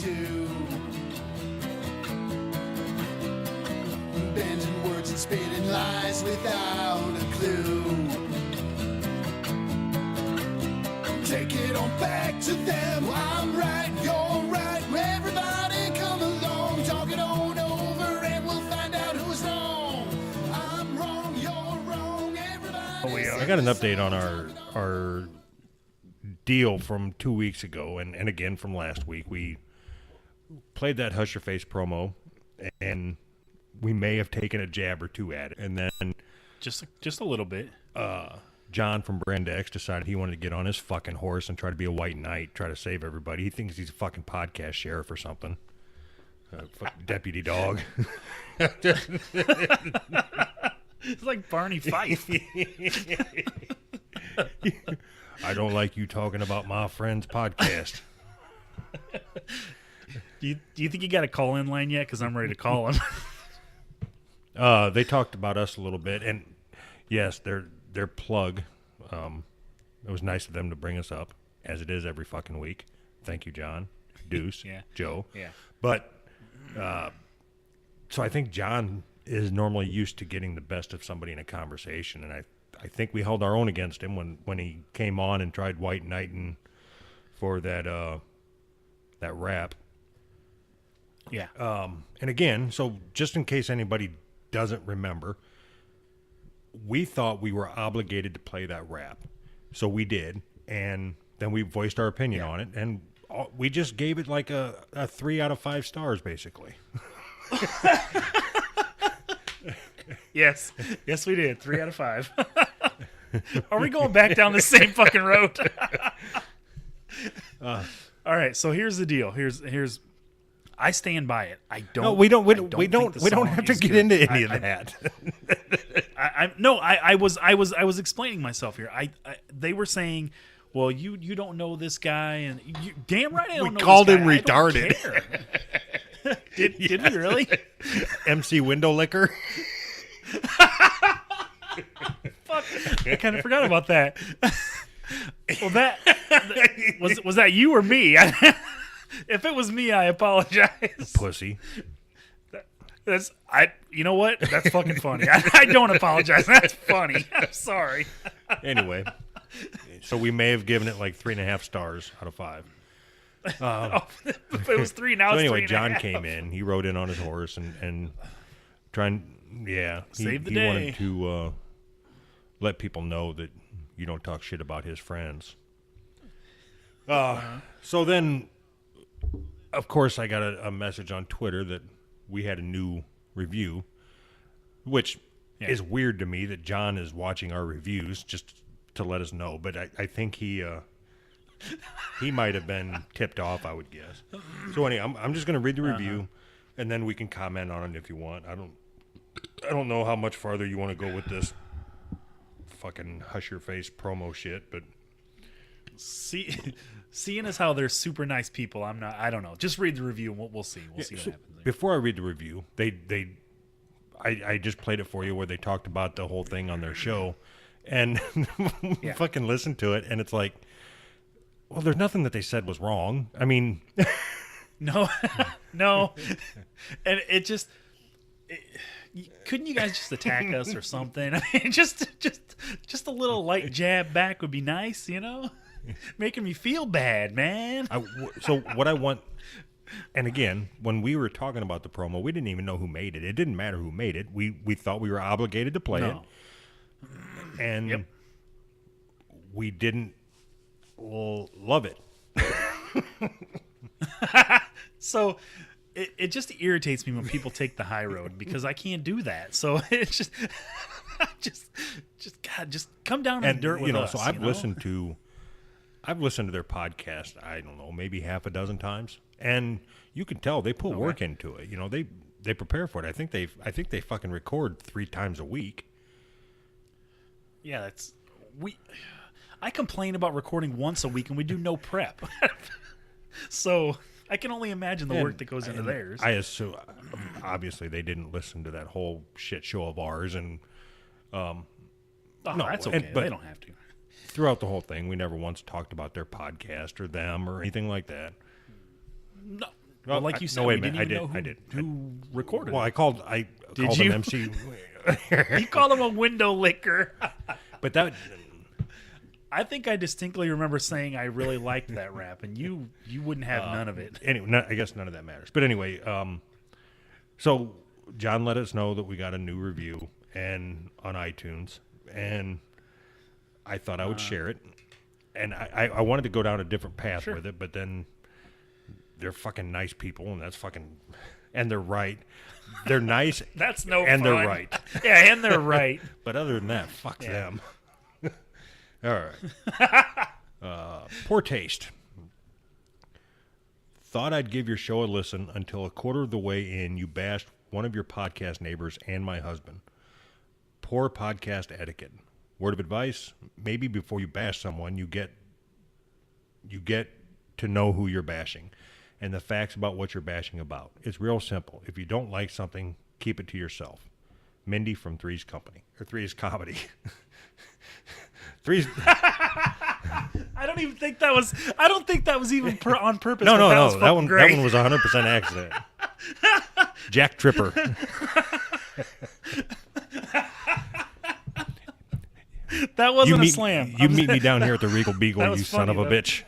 do. Bending words and spitting lies without a clue. Take it on back to them. I'm right, you're right. Everybody come along. Talk it on over and we'll find out who's wrong. I'm wrong, you're wrong. Everybody. I got an update on our deal from 2 weeks ago and again from last week. We played that Hush Your Face promo, and we may have taken a jab or two at it. And then just a little bit. John from Brand X decided he wanted to get on his fucking horse and try to be a white knight, try to save everybody. He thinks he's a fucking podcast sheriff or something. Deputy dog. It's like Barney Fife. I don't like you talking about my friend's podcast. Do you think you got a call-in line yet? Because I'm ready to call him. They talked about us a little bit, and yes, their plug. It was nice of them to bring us up, as it is every fucking week. Thank you, John, Deuce, Yeah. Joe. Yeah. But so I think John is normally used to getting the best of somebody in a conversation, and I think we held our own against him when he came on and tried white knighting for that rap. Yeah. And again, so just in case anybody doesn't remember, we thought we were obligated to play that rap. So we did, and then we voiced our opinion on it, and we just gave it like a 3 out of 5 stars, basically. Yes, we did. 3 out of 5. Are we going back down the same fucking road? All right, so here's the deal. Here's. I stand by it. I don't. No, we don't have to get into any of that. I was explaining myself here. They were saying, well, you don't know this guy, and you damn right I don't know. We called this him guy. retarded. Did we really? MC Window Licker. Fuck! I kind of forgot about that. Well, that was that you or me? If it was me, I apologize. Pussy. You know what? That's fucking funny. I don't apologize. That's funny. I'm sorry. Anyway, so we may have given it like 3.5 stars out of 5. If it was 3, now So it's anyway, 3.5. John came in. He rode in on his horse and Save the he day. wanted to let people know that you don't talk shit about his friends. So then, of course, I got a message on Twitter that we had a new review, which is weird to me that John is watching our reviews just to let us know. But I think he might have been tipped off, I would guess. So anyway, I'm just going to read the review, and then we can comment on it if you want. I don't know how much farther you want to go with this fucking Hush Your Face promo shit, but seeing as how they're super nice people, I don't know. Just read the review and we'll see. We'll see what happens there. Before I read the review, I just played it for you where they talked about the whole thing on their show, and fucking listened to it, and it's like, well, there's nothing that they said was wrong. I mean, no, and it just. Couldn't you guys just attack us or something? I mean, just a little light jab back would be nice, you know? Making me feel bad, man. So what I want, and again, when we were talking about the promo, we didn't even know who made it. It didn't matter who made it. We thought we were obligated to play it. And we didn't love it. So it just irritates me when people take the high road because I can't do that. So it's just come down in the dirt with us. So I've listened to their podcast, I don't know, maybe half a dozen times, and you can tell they put work into it. You know, they prepare for it. I think they fucking record 3 times a week. Yeah, I complain about recording once a week and we do no prep. So I can only imagine the work that goes into theirs. I assume, obviously, they didn't listen to that whole shit show of ours, and no, that's okay. They don't have to. Throughout the whole thing, we never once talked about their podcast or them or anything like that. Well, like you said, no, wait a we minute. didn't even I know did. who recorded Well, it. I called Did him you? MC. You called him a window licker. But that I think I distinctly remember saying I really liked that rap, and you wouldn't have none of it. anyway, I guess none of that matters. But anyway, so John let us know that we got a new review and on iTunes, and I thought I would share it. And I wanted to go down a different path with it, but then they're fucking nice people, and that's fucking, and they're right. They're nice. That's no and fun. they're right. Yeah, and they're right. But other than that, fuck them. All right. Poor taste. Thought I'd give your show a listen until a quarter of the way in you bashed one of your podcast neighbors and my husband. Poor podcast etiquette. Word of advice, maybe before you bash someone, you get to know who you're bashing and the facts about what you're bashing about. It's real simple. If you don't like something, keep it to yourself. Mindy from Three's Company, or Three's Comedy. Three's. I don't think that was even on purpose. No, but that one great. was 100% accident. Jack Tripper. That wasn't a slam. You meet me down here at the Regal That Beagle, was you son of funny, a though. bitch.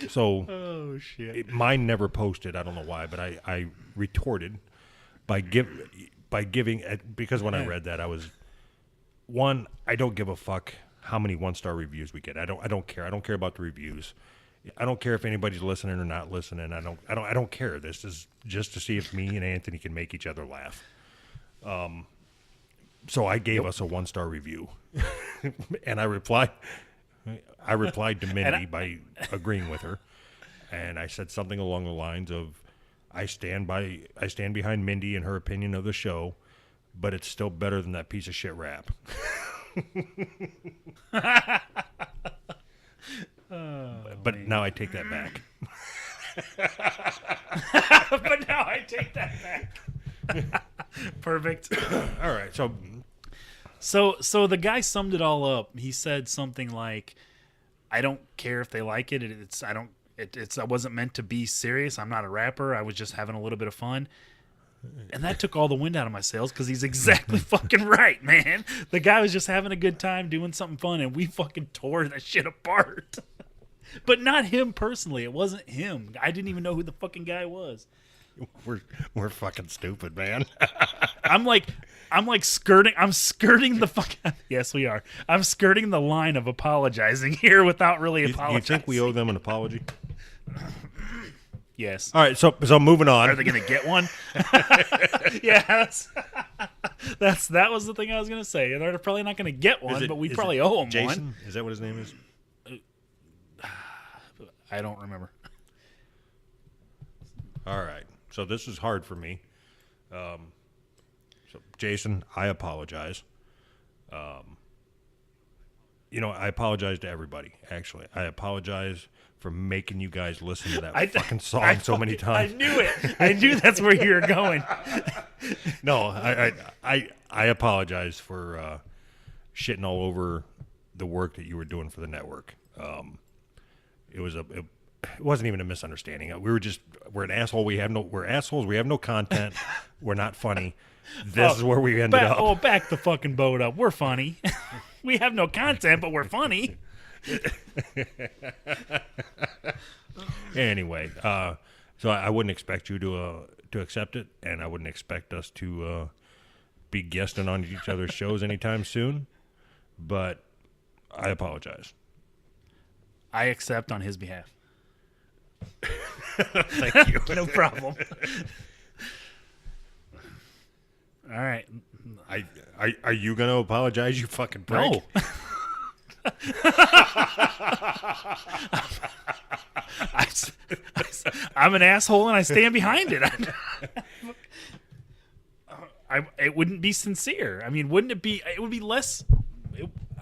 So Oh shit! mine never posted. I don't know why, but I retorted by giving because when I read that I was one. I don't give a fuck how many 1-star reviews we get. I don't care. I don't care about the reviews. I don't care if anybody's listening or not listening. I don't care. This is just to see if me and Anthony can make each other laugh. So I gave us a 1-star review, and I replied to Mindy by agreeing with her, and I said something along the lines of, I stand behind Mindy and her opinion of the show, but it's still better than that piece of shit rap. But now I take that back. But now I take that back. Perfect. All right, So the guy summed it all up. He said something like, "I don't care if they like it. I wasn't meant to be serious. I'm not a rapper. I was just having a little bit of fun." And that took all the wind out of my sails because he's exactly fucking right, man. The guy was just having a good time doing something fun, and we fucking tore that shit apart. But not him personally. It wasn't him. I didn't even know who the fucking guy was. we're fucking stupid, man. I'm skirting the fuck. Yes, we are. I'm skirting the line of apologizing here without really apologizing. You think we owe them an apology? Yes. All right, so moving on. Are they going to get one? Yeah, that was the thing I was going to say. They're probably not going to get one, but we probably owe them Jason? one. Is that what his name is? I don't remember. All right. So this is hard for me. So Jason, I apologize. I apologize to everybody, actually. I apologize for making you guys listen to that fucking song so many times. I knew it. I knew that's where you were going. No, I apologize for shitting all over the work that you were doing for the network. It wasn't even a misunderstanding. We're an asshole. We're assholes. We have no content. We're not funny. This is where we ended up. Oh, back the fucking boat up. We're funny. We have no content, but we're funny. Anyway, so I wouldn't expect you to accept it, and I wouldn't expect us to be guesting on each other's shows anytime soon. But I apologize. I accept on his behalf. Thank you. No problem. All right. Are you going to apologize, you fucking prick? No. I'm an asshole and I stand behind it. It wouldn't be sincere. I mean, wouldn't it be? It would be less.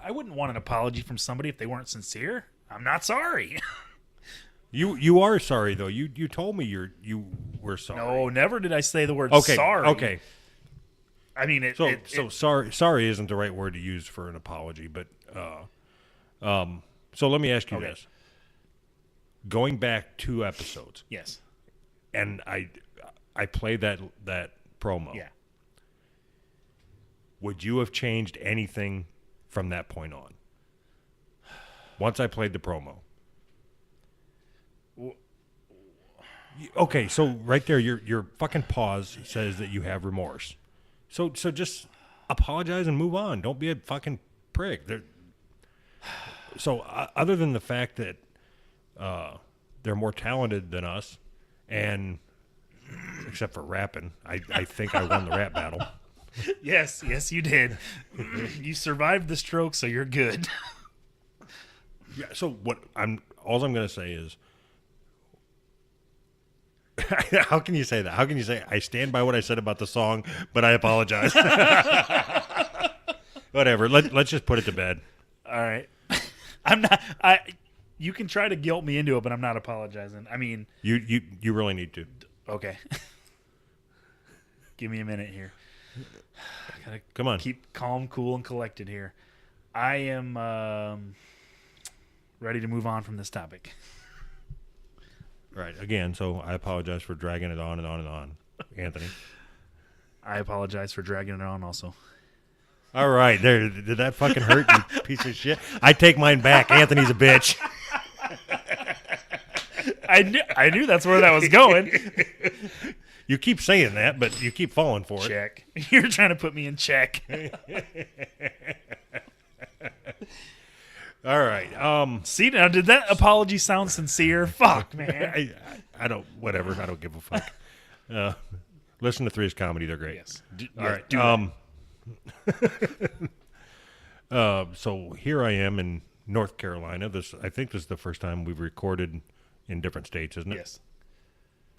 I wouldn't want an apology from somebody if they weren't sincere. I'm not sorry. You are sorry though. You told me you were sorry. No, never did I say the word Okay. sorry. Okay. I mean, So sorry isn't the right word to use for an apology, but So let me ask you Okay. this. Going back 2 episodes, Yes. and I played that promo. Yeah. Would you have changed anything from that point on? Once I played the promo. Okay, so right there, your fucking pause says that you have remorse. So just apologize and move on. Don't be a fucking prick. Other than the fact that they're more talented than us, and except for rapping, I think I won the rap battle. Yes, you did. You survived the stroke, so you're good. Yeah. So all I'm going to say is, how can you say that? How can you say I stand by what I said about the song, but I apologize? Whatever. Let's just put it to bed. All right. You can try to guilt me into it, but I'm not apologizing. I mean, You really need to. okay. Give me a minute here. I gotta Come on. keep calm, cool, and collected here. I am ready to move on from this topic. Right. Again, so I apologize for dragging it on and on and on, Anthony. I apologize for dragging it on also. All right. There. Did that fucking hurt, you piece of shit? I take mine back. Anthony's a bitch. I knew that's where that was going. You keep saying that, but you keep falling for it. Check. You're trying to put me in check. All right. See, now, did that apology sound sincere? Fuck, man. I don't. Whatever. I don't give a fuck. Listen to Three's Comedy. They're great. Yes. All right. So here I am in North Carolina. I think this is the first time we've recorded in different states, isn't it? Yes.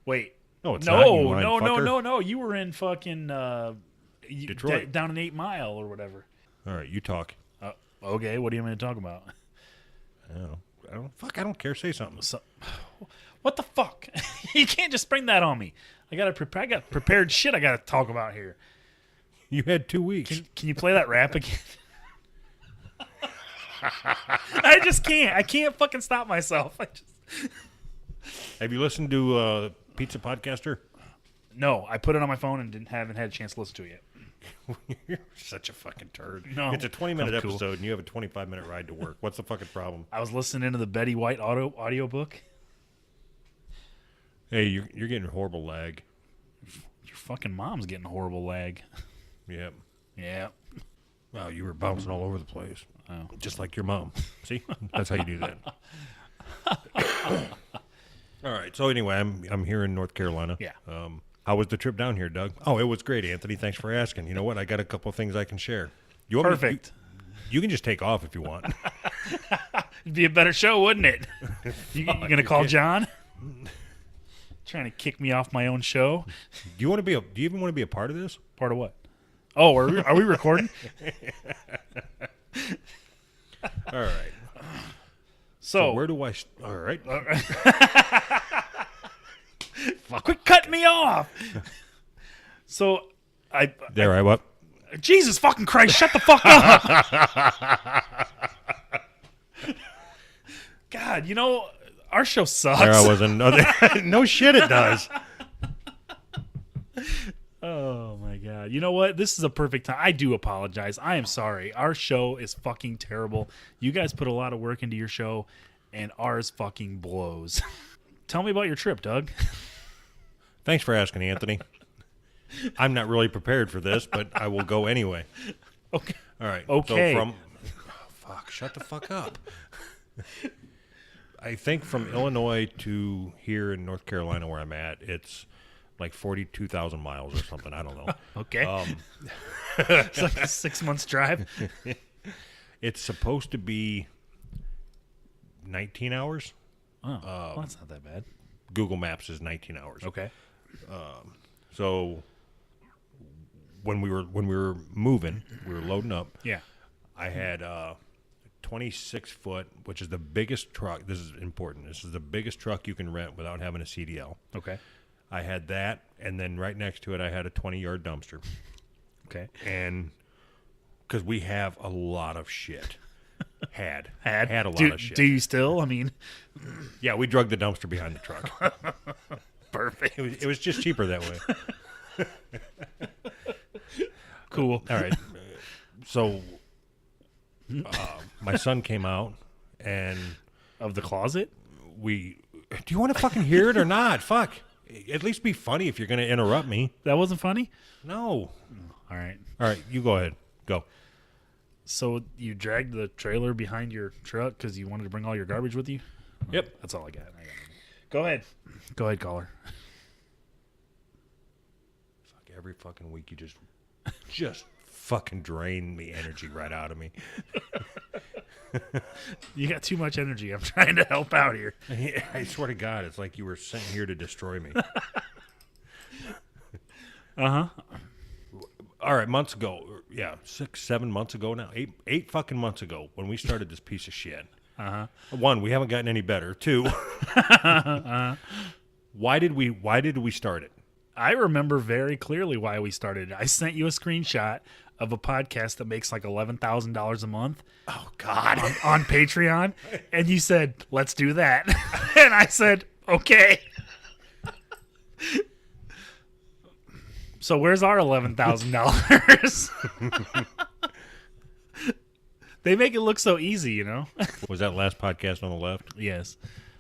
Wait. No, it's not. You lying No. fucker. You were in fucking Detroit. down in 8 Mile or whatever. All right, you talk. Okay, what do you want me to talk about? I don't care. Say something. So, what the fuck? You can't just spring that on me. I got prepared shit I got to talk about here. You had 2 weeks. Can you play that rap again? I just can't. I can't fucking stop myself. Have you listened to Pizza Podcaster? No, I put it on my phone and haven't had a chance to listen to it yet. You're such a fucking turd. No, It's a 20-minute I'm cool. episode, and you have a 25-minute ride to work. What's the fucking problem? I was listening to the Betty White audiobook. Hey, you're getting horrible lag. Your fucking mom's getting horrible lag. Yep. Yeah. Wow, you were bouncing all over the place. Oh. Just like your mom. See? That's how you do that. All right. So anyway, I'm here in North Carolina. Yeah. How was the trip down here, Doug? Oh, it was great, Anthony. Thanks for asking. You know what? I got a couple of things I can share. You want me- Perfect. you can just take off if you want. It'd be a better show, wouldn't it? You gonna call John? Trying to kick me off my own show? Do you even want to be a part of this? Part of what? Oh, are we recording? All right. So Where do I? All right. quit cutting me off. So There I what? Jesus fucking Christ, shut the fuck up. God, our show sucks. There I was. No shit, it does. Oh my God. You know what? This is a perfect time. I do apologize. I am sorry. Our show is fucking terrible. You guys put a lot of work into your show, and ours fucking blows. Tell me about your trip, Doug. Thanks for asking, Anthony. I'm not really prepared for this, but I will go anyway. Okay. All right. Okay. So fuck, shut the fuck up. I think from Illinois to here in North Carolina where I'm at, it's like 42,000 miles or something. I don't know. Okay. It's like a 6 months drive. It's supposed to be 19 hours. Oh, well, that's not that bad. Google Maps is 19 hours. Okay. So when we were moving, we were loading up. Yeah. I had 26 foot, which is the biggest truck. This is important. This is the biggest truck you can rent without having a CDL. Okay. I had that, and then right next to it, I had a 20-yard dumpster. Okay. And because we have a lot of shit. Had a lot do, of shit. Do you still? I mean, Yeah, we drug the dumpster behind the truck. perfect. It was just cheaper that way. Cool. All right. So my son came out and Of the closet? do you want to fucking hear it or not? Fuck. At least be funny if you're going to interrupt me. That wasn't funny? No. All right. All right, you go ahead. Go. So you dragged the trailer behind your truck because you wanted to bring all your garbage with you? Yep. That's all I got. Go ahead. Go ahead, caller. Fuck, every fucking week you just fucking drain the energy right out of me. You got too much energy. I'm trying to help out here. I swear to God, it's like you were sent here to destroy me. Uh-huh. All right, months ago, 6, 7 months ago now, eight fucking months ago, when we started this piece of shit. Uh-huh. One, we haven't gotten any better. Two, why did we start it? I remember very clearly why we started it. I sent you a screenshot of a podcast that makes like $11,000 a month. Oh God, on Patreon, and you said, "Let's do that," and I said, "Okay." So where's our $11,000? They make it look so easy, you know. was that last podcast on the left? Yes.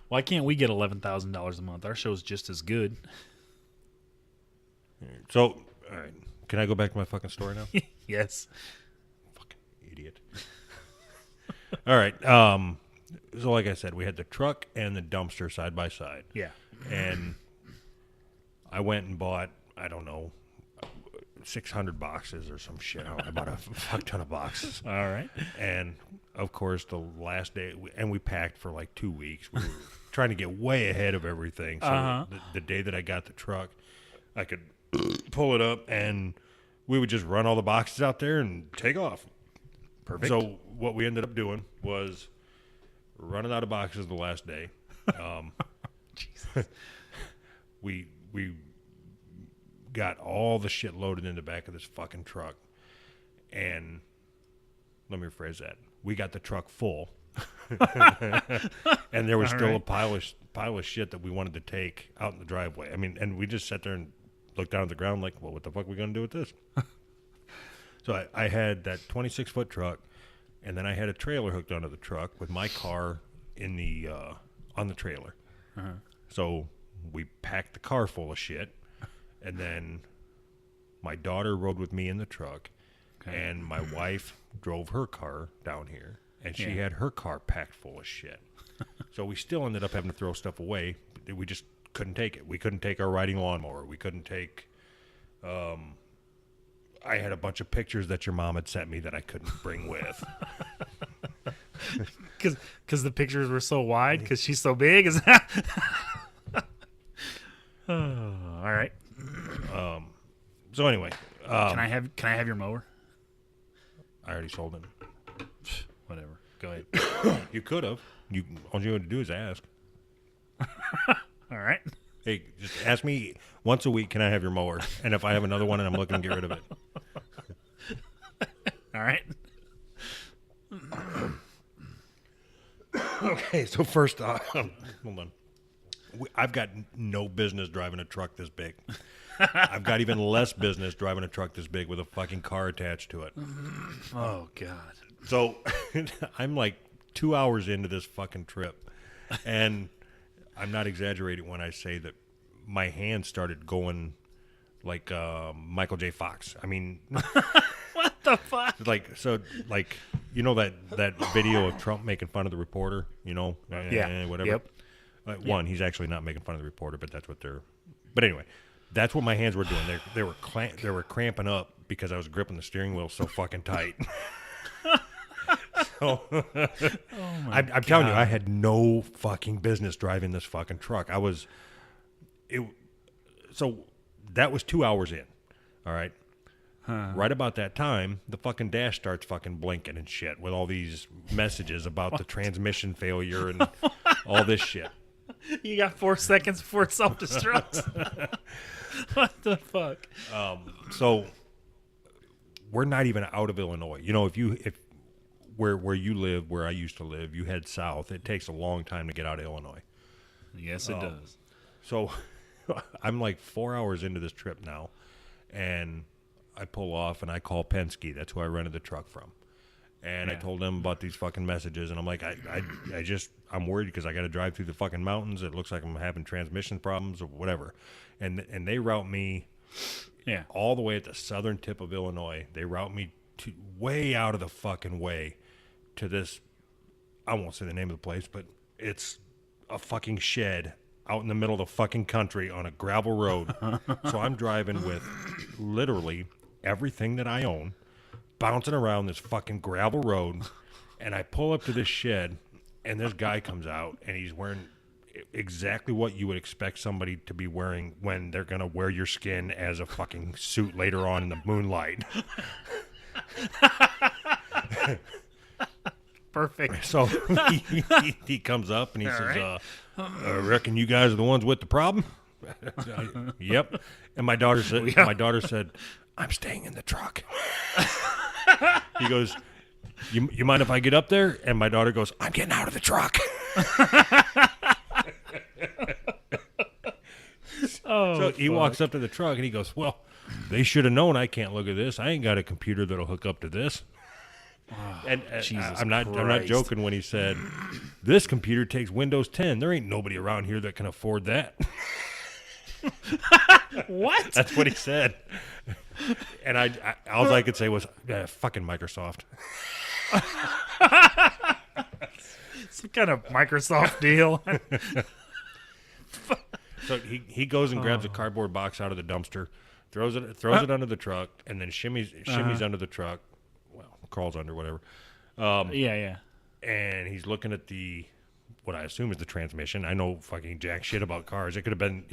Why can't we get $11,000 a month? Our show's just as good. So, all right, can I go back to my fucking story now? Yes. Fucking idiot. All right. So like I said, we had the truck and the dumpster side by side. Yeah. And I went and bought, I don't know, 600 boxes or some shit. I bought a fuck ton of boxes. All right. And of course, the last day, and we packed for like 2 weeks. We were trying to get way ahead of everything. So the day that I got the truck, I could pull it up and we would just run all the boxes out there and take off. Perfect. So what we ended up doing was running out of boxes the last day. We got all the shit loaded in the back of this fucking truck. And let me rephrase that. We got the truck full. And there was still a pile of shit that we wanted to take out in the driveway. I mean, and we just sat there and looked down at the ground like, well, what the fuck are we going to do with this? So I had that 26-foot truck, and then I had a trailer hooked onto the truck with my car in the on the trailer. So we packed the car full of shit, and then my daughter rode with me in the truck, and my wife drove her car down here, and she had her car packed full of shit. So we still ended up having to throw stuff away. We just couldn't take it. We couldn't take our riding lawnmower. We couldn't take... I had a bunch of pictures that your mom had sent me that I couldn't bring with. Because the pictures were so wide, because she's so big. Is that? Oh, all right. So anyway, Can I have your mower? I already sold it. Whatever. Go ahead. You could have. All you had to do is ask. All right. Hey, just ask me once a week, can I have your mower? And if I have another one and I'm looking to get rid of it. All right. Okay, so first off, hold on. I've got no business driving a truck this big. I've got even less business driving a truck this big with a fucking car attached to it. Oh, God. So I'm like 2 hours into this fucking trip, and I'm not exaggerating when I say that my hands started going like Michael J. Fox. I mean, What the fuck? like you know that video of Trump making fun of the reporter, you know, whatever. Yep. One, he's actually not making fun of the reporter, but that's what they're. But anyway, that's what my hands were doing. They were cramping up because I was gripping the steering wheel so fucking tight. So, I'm telling you, I had no fucking business driving this fucking truck. So that was 2 hours in. All right. Right about that time, the fucking dash starts fucking blinking and shit with all these messages about the transmission failure and all this shit. You got 4 seconds before it self-destructs. What the fuck? So we're not even out of Illinois. You know, if where you live, where I used to live, you head south. It takes a long time to get out of Illinois. Yes, it does. So I'm like 4 hours into this trip now, and I pull off and I call Penske. That's who I rented the truck from. And I told them about these fucking messages, and I'm like, I'm worried because I got to drive through the fucking mountains. It looks like I'm having transmission problems or whatever. And they route me all the way at the southern tip of Illinois. They route me to way out of the fucking way to this, I won't say the name of the place, but it's a fucking shed out in the middle of the fucking country on a gravel road. So I'm driving with literally everything that I own, bouncing around this fucking gravel road, and I pull up to this shed, and this guy comes out, and he's wearing exactly what you would expect somebody to be wearing when they're going to wear your skin as a fucking suit later on in the moonlight. Perfect. So he comes up, and he says, I reckon you guys are the ones with the problem? Yep. And my daughter said, I'm staying in the truck. He goes, you mind if I get up there? And my daughter goes, I'm getting out of the truck. So he walks up to the truck and he goes, well, they should have known I can't look at this. I ain't got a computer that'll hook up to this. And I'm not joking when he said, this computer takes Windows 10. There ain't nobody around here that can afford that. What? That's what he said. And all I could say was, fucking Microsoft. Some kind of Microsoft deal. So he goes and grabs a cardboard box out of the dumpster, throws it under the truck, and then shimmies under the truck. Well, crawls under, whatever. Yeah. And he's looking at what I assume is the transmission. I know fucking jack shit about cars. It could have been.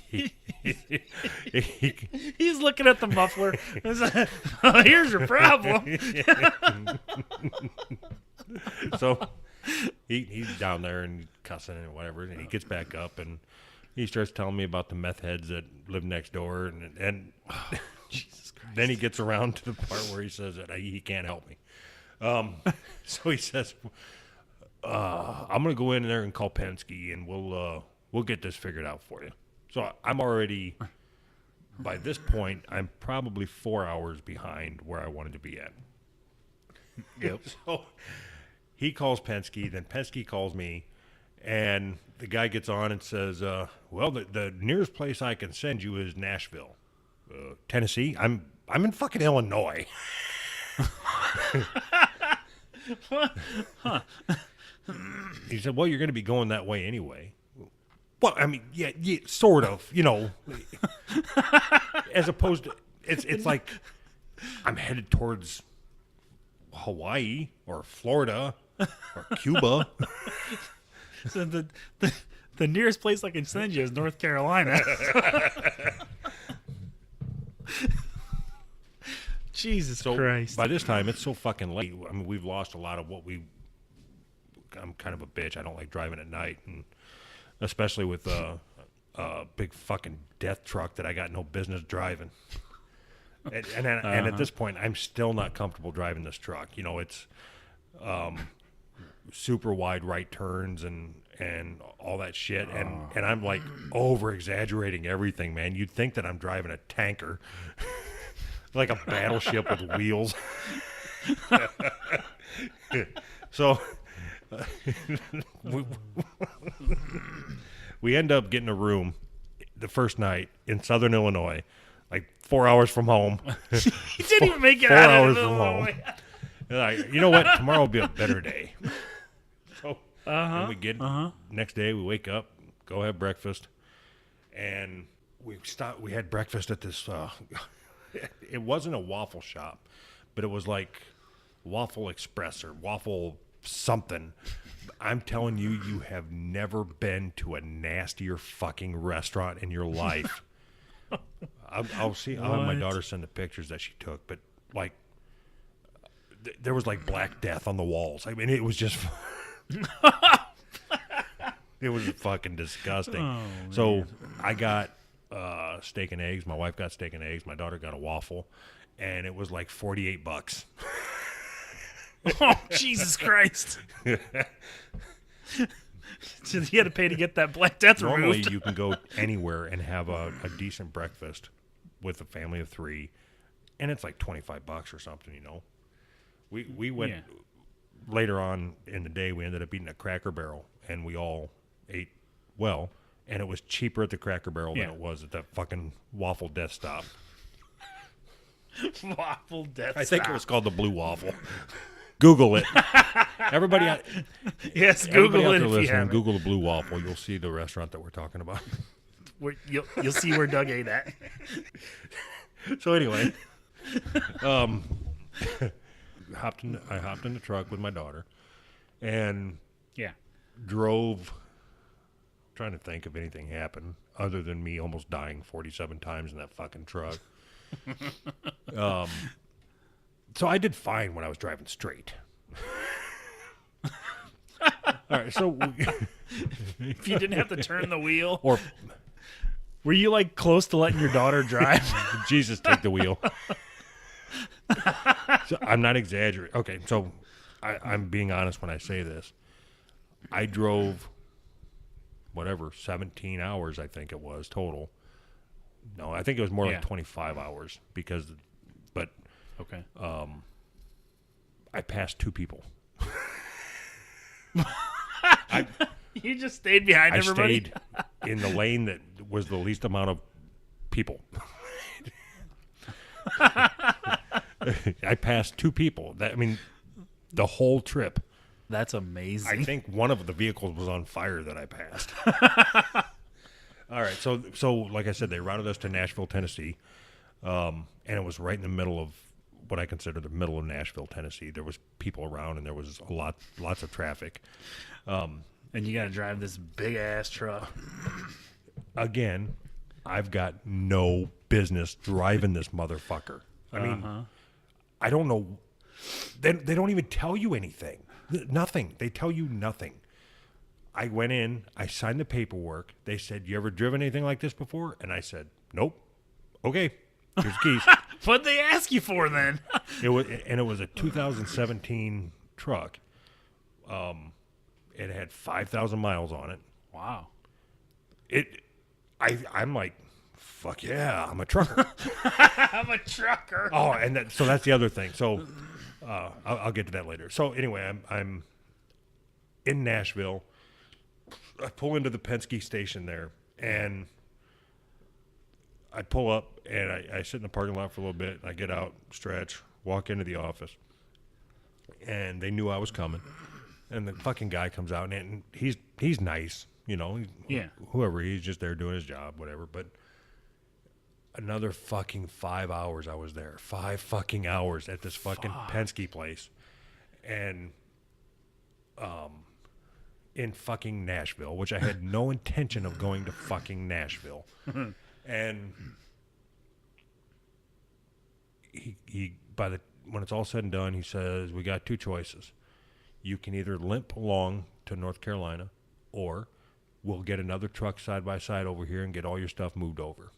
He's looking at the muffler. Oh, here's your problem. So he's down there and cussing and whatever, and he gets back up and he starts telling me about the meth heads that live next door, and Jesus Christ. Then he gets around to the part where he says that he can't help me. So he says, I'm going to go in there and call Penske, and we'll get this figured out for you. So I'm already, by this point, I'm probably 4 hours behind where I wanted to be at. Yep. So he calls Penske, then Penske calls me, and the guy gets on and says, well, the nearest place I can send you is Nashville. Tennessee? I'm in fucking Illinois. He said, well, you're going to be going that way anyway. Well, I mean, yeah, sort of, as opposed to, it's like I'm headed towards Hawaii or Florida or Cuba. So the nearest place I can send you is North Carolina. Jesus Christ. By this time, it's so fucking late. I mean, we've lost a lot of I'm kind of a bitch. I don't like driving at night, and especially with a big fucking death truck that I got no business driving. And at this point, I'm still not comfortable driving this truck. It's super wide right turns and all that shit, and I'm like over exaggerating everything, man. You'd think that I'm driving a tanker. Like a battleship with wheels. So we end up getting a room the first night in Southern Illinois, like 4 hours from home. He didn't even make it 4 out hours of from home. Like, you know what? Tomorrow will be a better day. So when we get next day, we wake up, go have breakfast, and we had breakfast at this. It wasn't a waffle shop, but it was like Waffle Express or Waffle something. I'm telling you, you have never been to a nastier fucking restaurant in your life. I'll see. I'll have my daughter send the pictures that she took, but like there was like Black Death on the walls. I mean, it was just it was fucking disgusting. Oh, so I got steak and eggs. My wife got steak and eggs. My daughter got a waffle, and it was like $48. Oh, Jesus Christ. So you had to pay to get that Black Death Normally, removed. you can go anywhere and have a decent breakfast with a family of 3, and it's like $25 or something, you know. We went later on in the day. We ended up eating at Cracker Barrel, and we all ate well, and it was cheaper at the Cracker Barrel than it was at that fucking Waffle Death Stop. Waffle Death I think it was called the Blue Waffle. Google it. Everybody, Yes, everybody Google out it there if you listening, haven't. Google the Blue Waffle. You'll see the restaurant that we're talking about. You'll see where Doug ate at. So anyway, I hopped in the truck with my daughter and Yeah. drove. Trying to think if anything happened other than me almost dying 47 times in that fucking truck. So I did fine when I was driving straight. All right, so If you didn't have to turn the wheel. or Were you like close to letting your daughter drive? Jesus, take the wheel. So I'm not exaggerating. Okay, so I'm being honest when I say this. I drove, 17 hours, I think it was, total. No, I think it was more like 25 hours but Okay. I passed 2 people. You just stayed behind I everybody? stayed in the lane that was the least amount of people. I passed 2 people. The whole trip. That's amazing. I think one of the vehicles was on fire that I passed. All right, so like I said, they routed us to Nashville, Tennessee, and it was right in the middle of what I consider the middle of Nashville, Tennessee. There was people around, and there was lots of traffic. And you got to drive this big ass truck. Again, I've got no business driving this motherfucker. I mean, I don't know. They don't even tell you anything. Nothing. They tell you nothing. I went in. I signed the paperwork. They said, "You ever driven anything like this before?" And I said, "Nope." Okay, here's the keys. What'd they ask you for then? It was a 2017 truck. It had 5,000 miles on it. Wow. I'm like, fuck yeah, I'm a trucker. I'm a trucker. Oh, and so that's the other thing. So I'll get to that later. So anyway, I'm in Nashville. I pull into the Penske station there, and I pull up, and I sit in the parking lot for a little bit. I get out, stretch, walk into the office, and they knew I was coming. And the fucking guy comes out, and he's nice, you know. Whoever, he's just there doing his job, whatever. But another fucking 5 hours I was there. 5 fucking hours at this fucking Penske place. And in fucking Nashville, which I had no intention of going to fucking Nashville. And when it's all said and done, he says, "We got 2 choices. You can either limp along to North Carolina, or we'll get another truck side by side over here and get all your stuff moved over."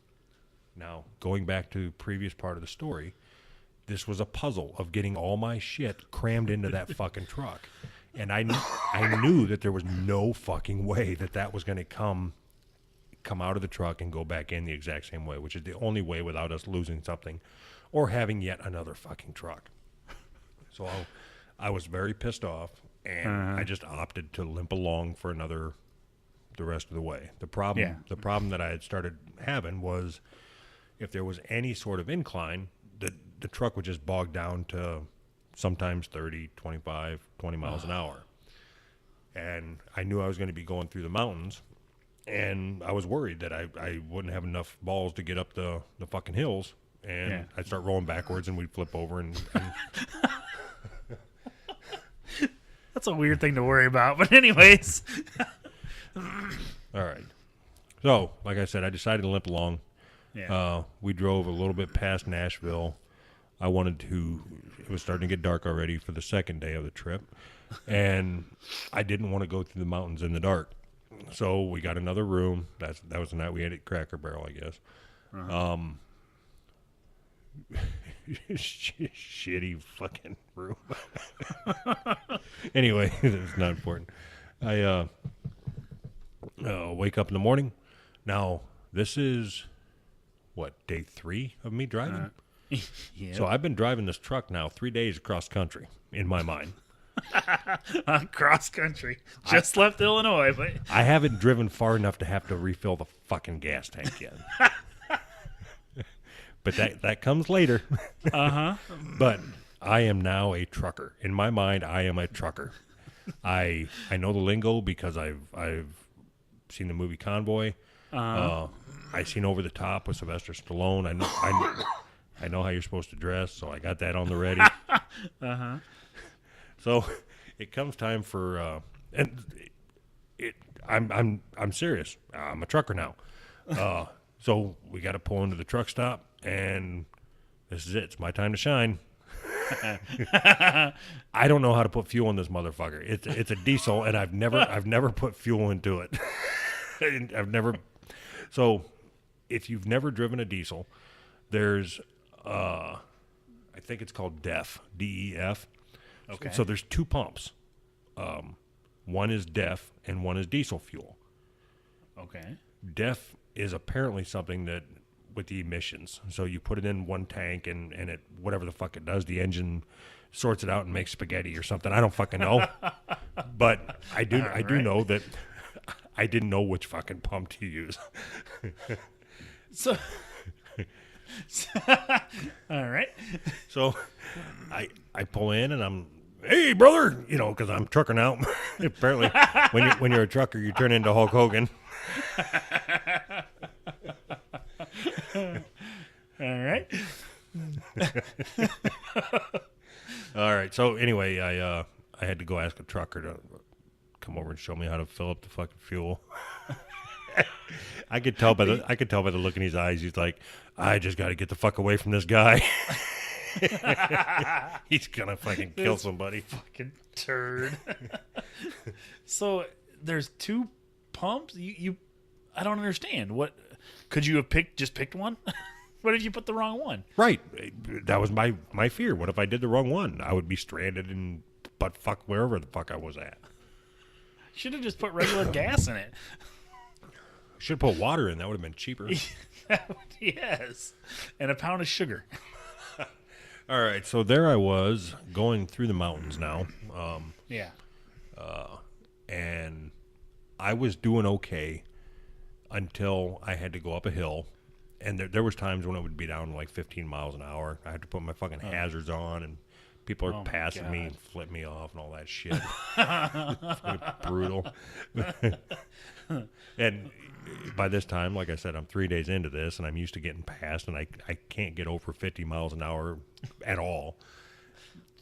Now, going back to the previous part of the story, this was a puzzle of getting all my shit crammed into that fucking truck. And I knew that there was no fucking way that was going to come out of the truck and go back in the exact same way, which is the only way without us losing something or having yet another fucking truck. So I was very pissed off, and I just opted to limp along for the rest of the way. The problem that I had started having was, if there was any sort of incline, the truck would just bog down to sometimes 30, 25, 20 miles an hour. And I knew I was going to be going through the mountains, and I was worried that I wouldn't have enough balls to get up the fucking hills, and I'd start rolling backwards, and we'd flip over and That's a weird thing to worry about. But anyways. All right. So, like I said, I decided to limp along. Yeah. We drove a little bit past Nashville. It was starting to get dark already for the second day of the trip. And I didn't want to go through the mountains in the dark. So we got another room. That was the night we ate at Cracker Barrel, I guess. shitty fucking room. Anyway, it's not important. I wake up in the morning. Now, this is, what, day 3 of me driving? Yeah. So I've been driving this truck now 3 days across country, in my mind. Cross country. Just left Illinois, but I haven't driven far enough to have to refill the fucking gas tank yet. But that comes later. uh-huh. But I am now a trucker. In my mind, I am a trucker. I know the lingo because I've seen the movie Convoy. I seen Over the Top with Sylvester Stallone. I know how you're supposed to dress, so I got that on the ready. So it comes time for I'm serious. I'm a trucker now. So we got to pull into the truck stop, and this is it. It's my time to shine. I don't know how to put fuel in this motherfucker. It's a diesel, and I've never put fuel into it. I've never. So if you've never driven a diesel, there's I think it's called DEF, DEF. Okay. So there's 2 pumps. One is DEF and one is diesel fuel. Okay. DEF is apparently something that with the emissions. So you put it in one tank and it whatever the fuck it does, the engine sorts it out and makes spaghetti or something. I don't fucking know. But I do know that I didn't know which fucking pump to use. So all right. So I pull in and I'm, hey brother, because I'm trucking out. Apparently, when you're a trucker, you turn into Hulk Hogan. All right. All right. So anyway, I had to go ask a trucker to come over and show me how to fill up the fucking fuel. I could tell by the look in his eyes. He's like, I just got to get the fuck away from this guy. He's gonna fucking kill somebody. Fucking turd. So there's 2 pumps. I don't understand. What could you have picked one? What if you put the wrong one? Right. That was my fear. What if I did the wrong one? I would be stranded in butt fuck wherever the fuck I was at. Should have just put regular gas in it. Should have put water in. That would have been cheaper. Yes. And a pound of sugar. All right. So there I was going through the mountains now. Yeah. And I was doing okay until I had to go up a hill. And there was times when it would be down like 15 miles an hour. I had to put my fucking hazards on, and people are passing me and flip me off and all that shit. It's brutal. And by this time, like I said, I'm 3 days into this, and I'm used to getting passed, and I can't get over 50 miles an hour at all.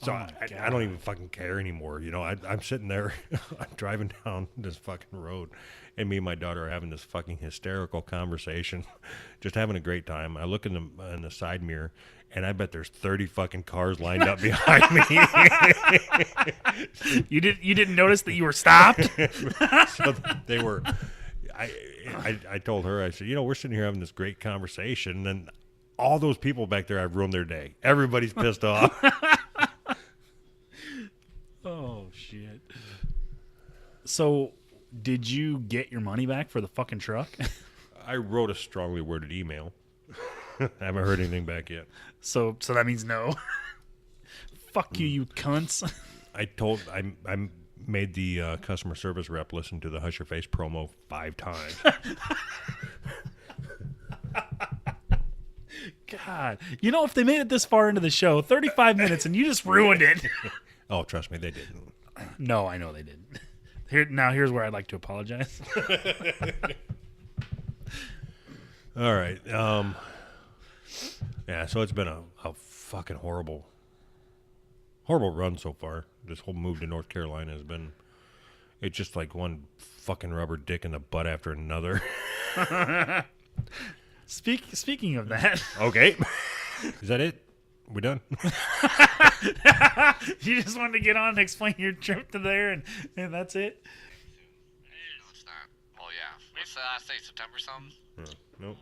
So I don't even fucking care anymore. I'm sitting there, I'm driving down this fucking road, and me and my daughter are having this fucking hysterical conversation, just having a great time. I look in the side mirror, and I bet there's 30 fucking cars lined up behind me. You didn't notice that you were stopped? So they were. I told her, I said, we're sitting here having this great conversation, and all those people back there, I've ruined their day. Everybody's pissed off. Oh, shit. So, did you get your money back for the fucking truck? I wrote a strongly worded email. I haven't heard anything back yet. So that means no. Fuck you cunts. I made the customer service rep listen to the Hush Your Face promo 5 times. God. If they made it this far into the show, 35 minutes, and you just ruined it. Oh, trust me, they didn't. No, I know they didn't. Here's where I'd like to apologize. All right. Yeah, so it's been a fucking horrible run so far. This whole move to North Carolina has been, it's just like one fucking rubber dick in the butt after another. Speaking of that. Okay. Is that it? We done? You just wanted to get on and explain your trip to there, and that's it? It's not. Well, yeah. It's, say September something. Nope.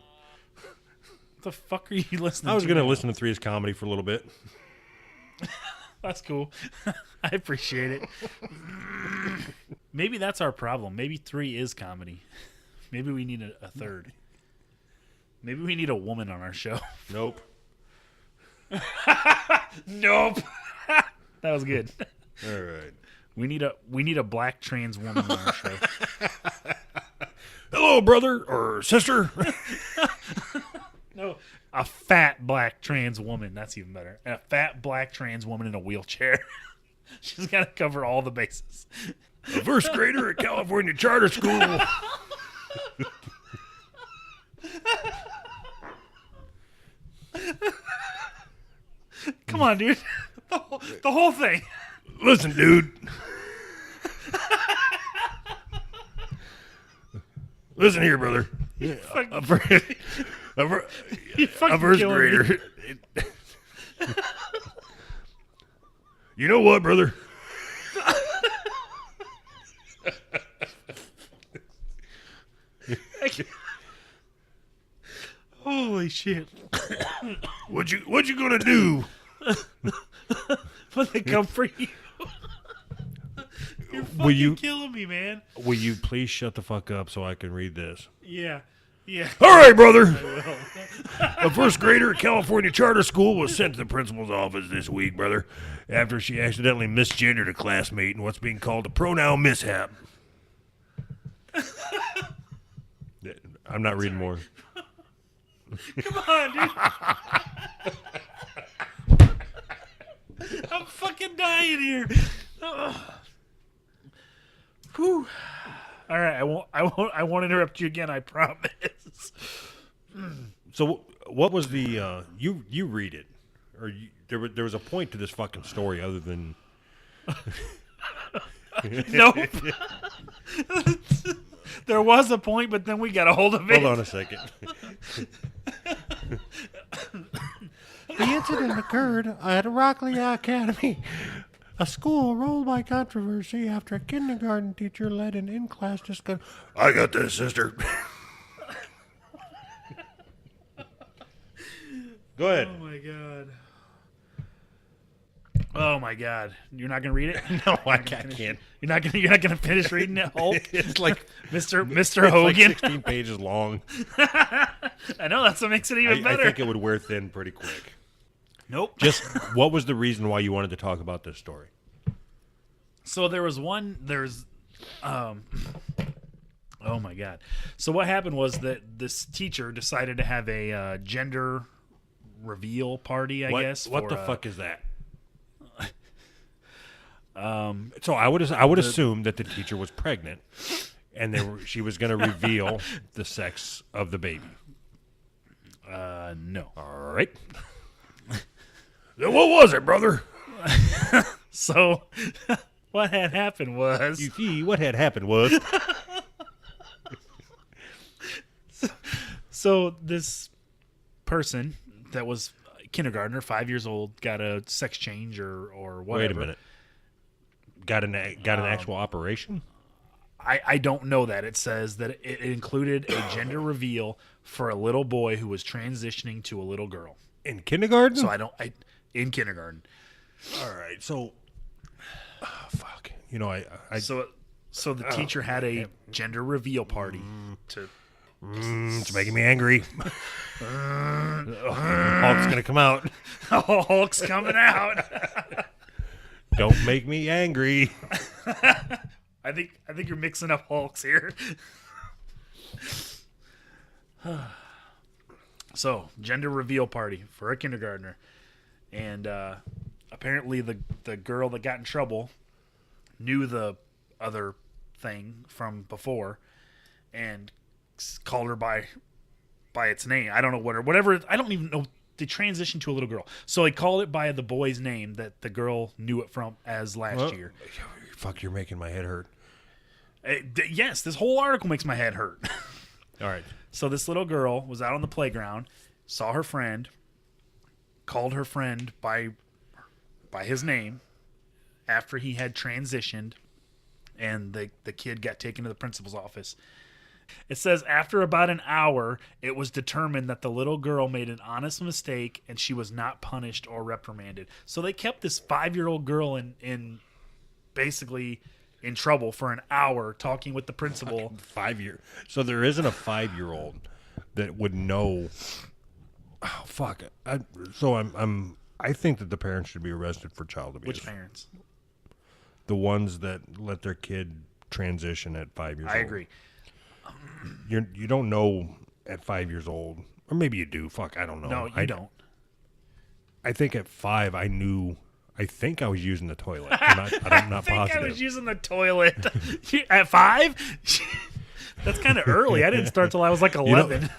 the fuck are you listening to? I was going to now? listen to Three's Comedy for a little bit. That's cool. I appreciate it. Maybe that's our problem. Maybe 3 is comedy. Maybe we need a third. Maybe we need a woman on our show. Nope. Nope. That was good. All right. We need a black trans woman on our show. Hello, brother or sister. No, a fat black trans woman. That's even better. A fat black trans woman in a wheelchair. She's got to cover all the bases. A first grader at California Charter School. Come on, dude. The whole thing. Listen, dude. Listen here, brother. A first grader. You know what, brother? Holy shit. What you gonna do? When they come for you. You're fucking killing me, man. Will you please shut the fuck up so I can read this? Yeah. Yeah. All right, brother. A first grader at California Charter School was sent to the principal's office this week, brother, after she accidentally misgendered a classmate in what's being called a pronoun mishap. I'm not reading more. Come on, dude. I'm fucking dying here. Whew. All right, I won't interrupt you again, I promise. So what was the you read it, or there was a point to this fucking story other than Nope. There was a point, but then we got a hold of it. Hold on a second. The incident occurred at Rockley Academy, a school rolled by controversy after a kindergarten teacher led an in-class discussion. I got this, sister. Go ahead. Oh my god. Oh my god. You're not gonna read it? No, I can't. You're not gonna finish reading it, Hulk? It's like Mr. Hogan. Like 16 pages long. I know, that's what makes it even better. I think it would wear thin pretty quick. Nope. Just what was the reason why you wanted to talk about this story? So there's oh my god. So what happened was that this teacher decided to have a gender reveal party, I guess. What the fuck is that? So I would assume that the teacher was pregnant, and she was going to reveal the sex of the baby. No. All right. Then what was it, brother? So what had happened was You see, what had happened was so this person that was a kindergartner, 5 years old, got a sex change or whatever. Wait a minute. Got an actual operation? I don't know that. It says that it included a gender reveal for a little boy who was transitioning to a little girl. In kindergarten? So in kindergarten. All right. So fuck. You know, So the teacher had a gender reveal party to it's making me angry. Hulk's gonna come out. Hulk's coming out. Don't make me angry. I think you're mixing up Hulks here. So, gender reveal party for a kindergartner. And apparently the girl that got in trouble knew the other thing from before and called her by its name. I don't know whatever. I don't even know. They transitioned to a little girl. So they called it by the boy's name that the girl knew it from as last year. Fuck, you're making my head hurt. Yes, this whole article makes my head hurt. All right. So this little girl was out on the playground, saw her friend, called her friend by his name after he had transitioned, and the kid got taken to the principal's office. It says after about an hour, it was determined that the little girl made an honest mistake and she was not punished or reprimanded. So they kept this 5-year-old girl in basically in trouble for an hour talking with the principal. 5 year. So there isn't a 5-year-old that would know. Oh fuck! I think that the parents should be arrested for child abuse. Which parents? The ones that let their kid transition at 5 years old. I agree. You don't know at 5 years old, or maybe you do. Fuck, I don't know. No, you don't. I think at 5 I knew. I think I was using the toilet. I'm not I think positive. I was using the toilet at 5. That's kind of early. I didn't start till I was like 11.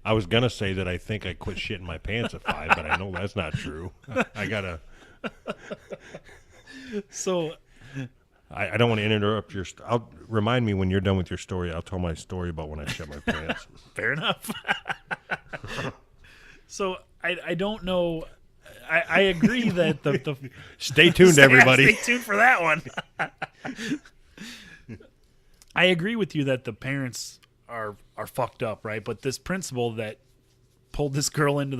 I was gonna say that I think I quit shitting my pants at 5, but I know that's not true. I gotta. So. I don't want to interrupt your. I'll remind me when you're done with your story. I'll tell my story about when I shit my pants. Fair enough. So I don't know. I agree that the Stay tuned, everybody. Stay tuned for that one. I agree with you that the parents are fucked up, right? But this principal that pulled this girl into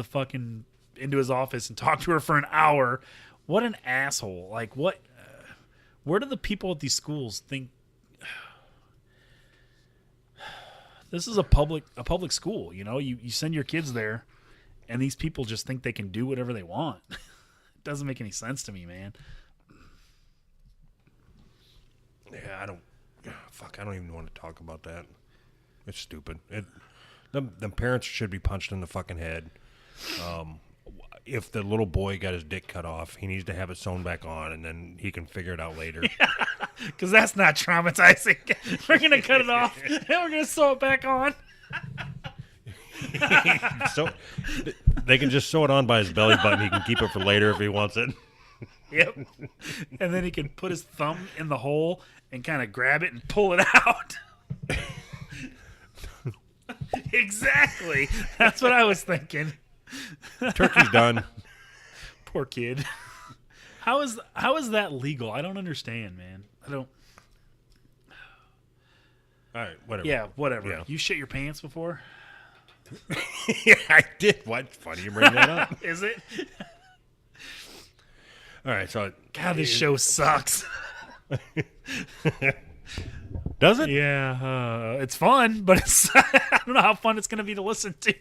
his office and talked to her for an hour, what an asshole! Like what? Where do the people at these schools think this is a public school? You know, you send your kids there, and these people just think they can do whatever they want. It doesn't make any sense to me, man. Yeah, I don't even want to talk about that. It's stupid. The parents should be punched in the fucking head. If the little boy got his dick cut off, he needs to have it sewn back on, and then he can figure it out later. Because that's not traumatizing. We're going to cut it off, and we're going to sew it back on. So they can just sew it on by his belly button. He can keep it for later if he wants it. Yep. And then he can put his thumb in the hole and kind of grab it and pull it out. Exactly. That's what I was thinking. Turkey's done. Poor kid. How is that legal? I don't understand, man. I don't. All right, whatever. Yeah, whatever. Yeah. You shit your pants before? Yeah, I did. What? Funny you bring that up. Is it? All right, so God, this show sucks. does it? Yeah, it's fun, but it's I don't know how fun it's gonna be to listen to.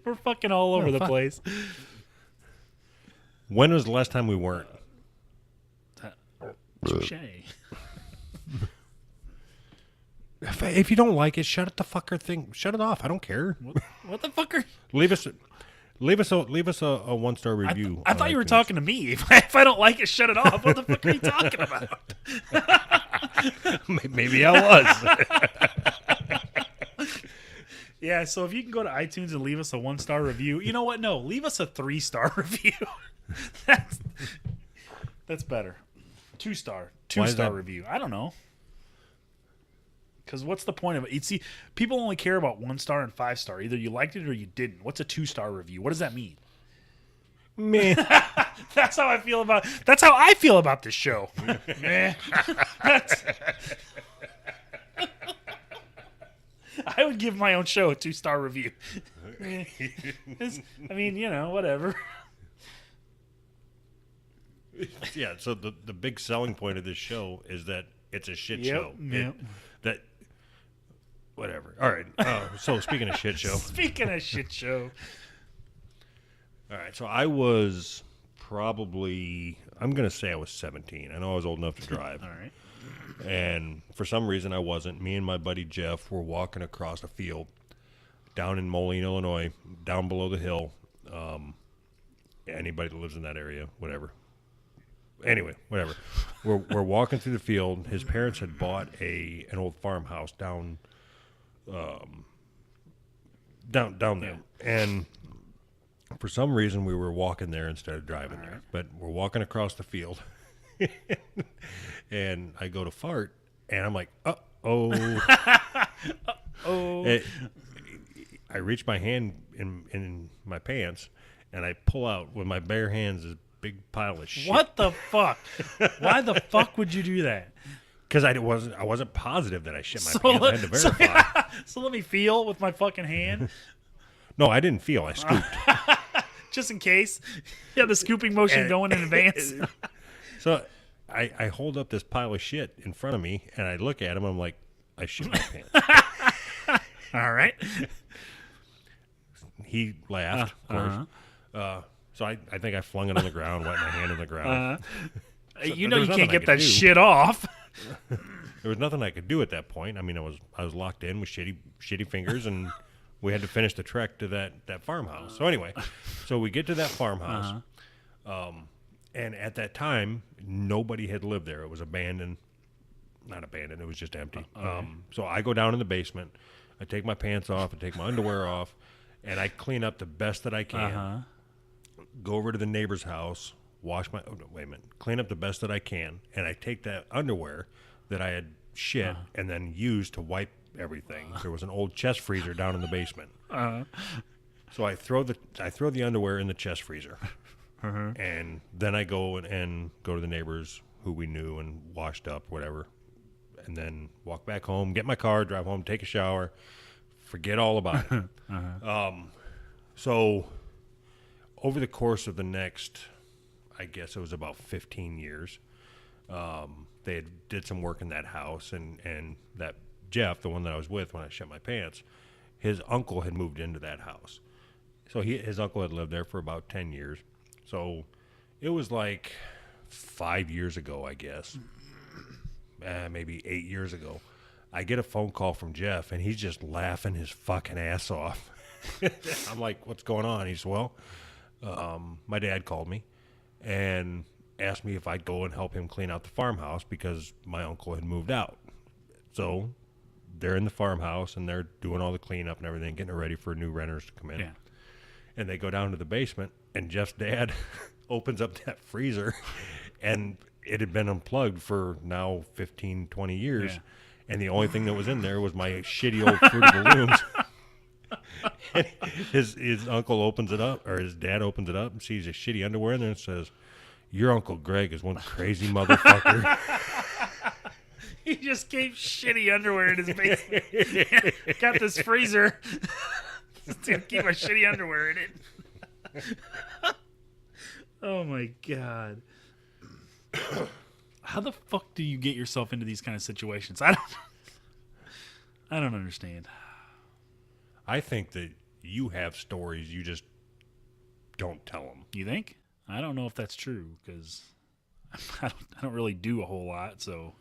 We're fucking all over the place. When was the last time we weren't? Touche. If you don't like it, shut it off. I don't care. What the fuck are? Leave us a 1-star review. I thought you were talking to me. If I don't like it, shut it off. What the fuck are you talking about? Maybe I was. Yeah, so if you can go to iTunes and leave us a 1-star review. You know what? No, leave us a 3-star review. That's better. 2-star review. I don't know. Because what's the point of it? You see, people only care about 1-star and 5-star. Either you liked it or you didn't. What's a 2-star review? What does that mean? Man. That's how I feel about this show. Meh. I would give my own show a 2-star review. I mean, whatever. Yeah, so the big selling point of this show is that it's a shit show. Yep. Whatever. All right. So speaking of shit show. All right. So I was probably, I'm going to say I was 17. I know I was old enough to drive. All right. And for some reason I wasn't. Me and my buddy Jeff were walking across a field down in Moline, Illinois, down below the hill. Anybody that lives in that area, whatever. Anyway, whatever. We're walking through the field. His parents had bought an old farmhouse down there. And for some reason we were walking there instead of driving there. But we're walking across the field. And I go to fart, and I'm like, oh. I reach my hand in my pants, and I pull out with my bare hands this big pile of shit. What the fuck? Why the fuck would you do that? Because I wasn't positive that I shit my pants. I had to verify. So let me feel with my fucking hand. No, I didn't feel. I scooped. Just in case. Yeah, the scooping motion going in advance. So I hold up this pile of shit in front of me, and I look at him. I'm like, I shit my pants. All right. He laughed, of course. So I think I flung it on the ground, wet my hand on the ground. So you there was can't nothing I get could that do. shit off. There was nothing I could do at that point. I mean, I was locked in with shitty fingers, and we had to finish the trek to that farmhouse. So anyway, so we get to that farmhouse, and at that time, nobody had lived there. It was abandoned. Not abandoned. It was just empty. So I go down in the basement. I take my pants off. I take my underwear off, and I clean up the best that I can. Go over to the neighbor's house. Clean up the best that I can, and I take that underwear that I had shit and then use to wipe everything. There was an old chest freezer down in the basement. So I throw the underwear in the chest freezer, and then I go and go to the neighbors who we knew and washed up, whatever, and then walk back home, get my car, drive home, take a shower, forget all about it. So over the course of the next, I guess it was about 15 years, they did some work in that house, and that Jeff, the one that I was with when I shit my pants, his uncle had moved into that house. So his uncle had lived there for about 10 years. So it was like 5 years ago, I guess, maybe 8 years ago. I get a phone call from Jeff, and he's just laughing his fucking ass off. I'm like, what's going on? He said, well, my dad called me and asked me if I'd go and help him clean out the farmhouse because my uncle had moved out. So they're in the farmhouse, and they're doing all the cleanup and everything, getting it ready for new renters to come in. Yeah. And they go down to the basement, and Jeff's dad opens up that freezer, and it had been unplugged for now 15, 20 years. Yeah. And the only thing that was in there was my shitty old Fruit of the Looms. And his uncle opens it up, or his dad opens it up and sees his shitty underwear in there and says, your Uncle Greg is one crazy motherfucker. He just gave shitty underwear in his basement. Got this freezer. To keep my shitty underwear in it. Oh my God. How the fuck do you get yourself into these kind of situations? I don't understand. I think that you have stories, you just don't tell them. You think? I don't know if that's true, because I don't really do a whole lot, so.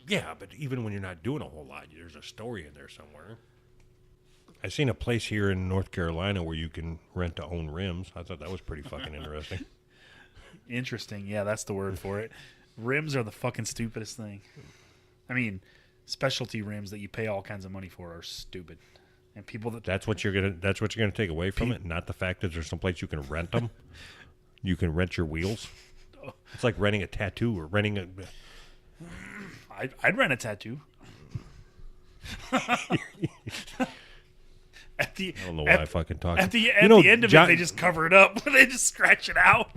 Yeah, but even when you're not doing a whole lot, there's a story in there somewhere. I seen a place here in North Carolina where you can rent to own rims. I thought that was pretty fucking interesting. Interesting. Yeah, that's the word for it. Rims are the fucking stupidest thing. I mean, specialty rims that you pay all kinds of money for are stupid. And people that's what you're gonna take away from it, not the fact that there's some place you can rent them. You can rent your wheels. It's like renting a tattoo or renting a. I'd rent a tattoo. I don't know why I fucking talk. At the end of it, they just cover it up. They just scratch it out.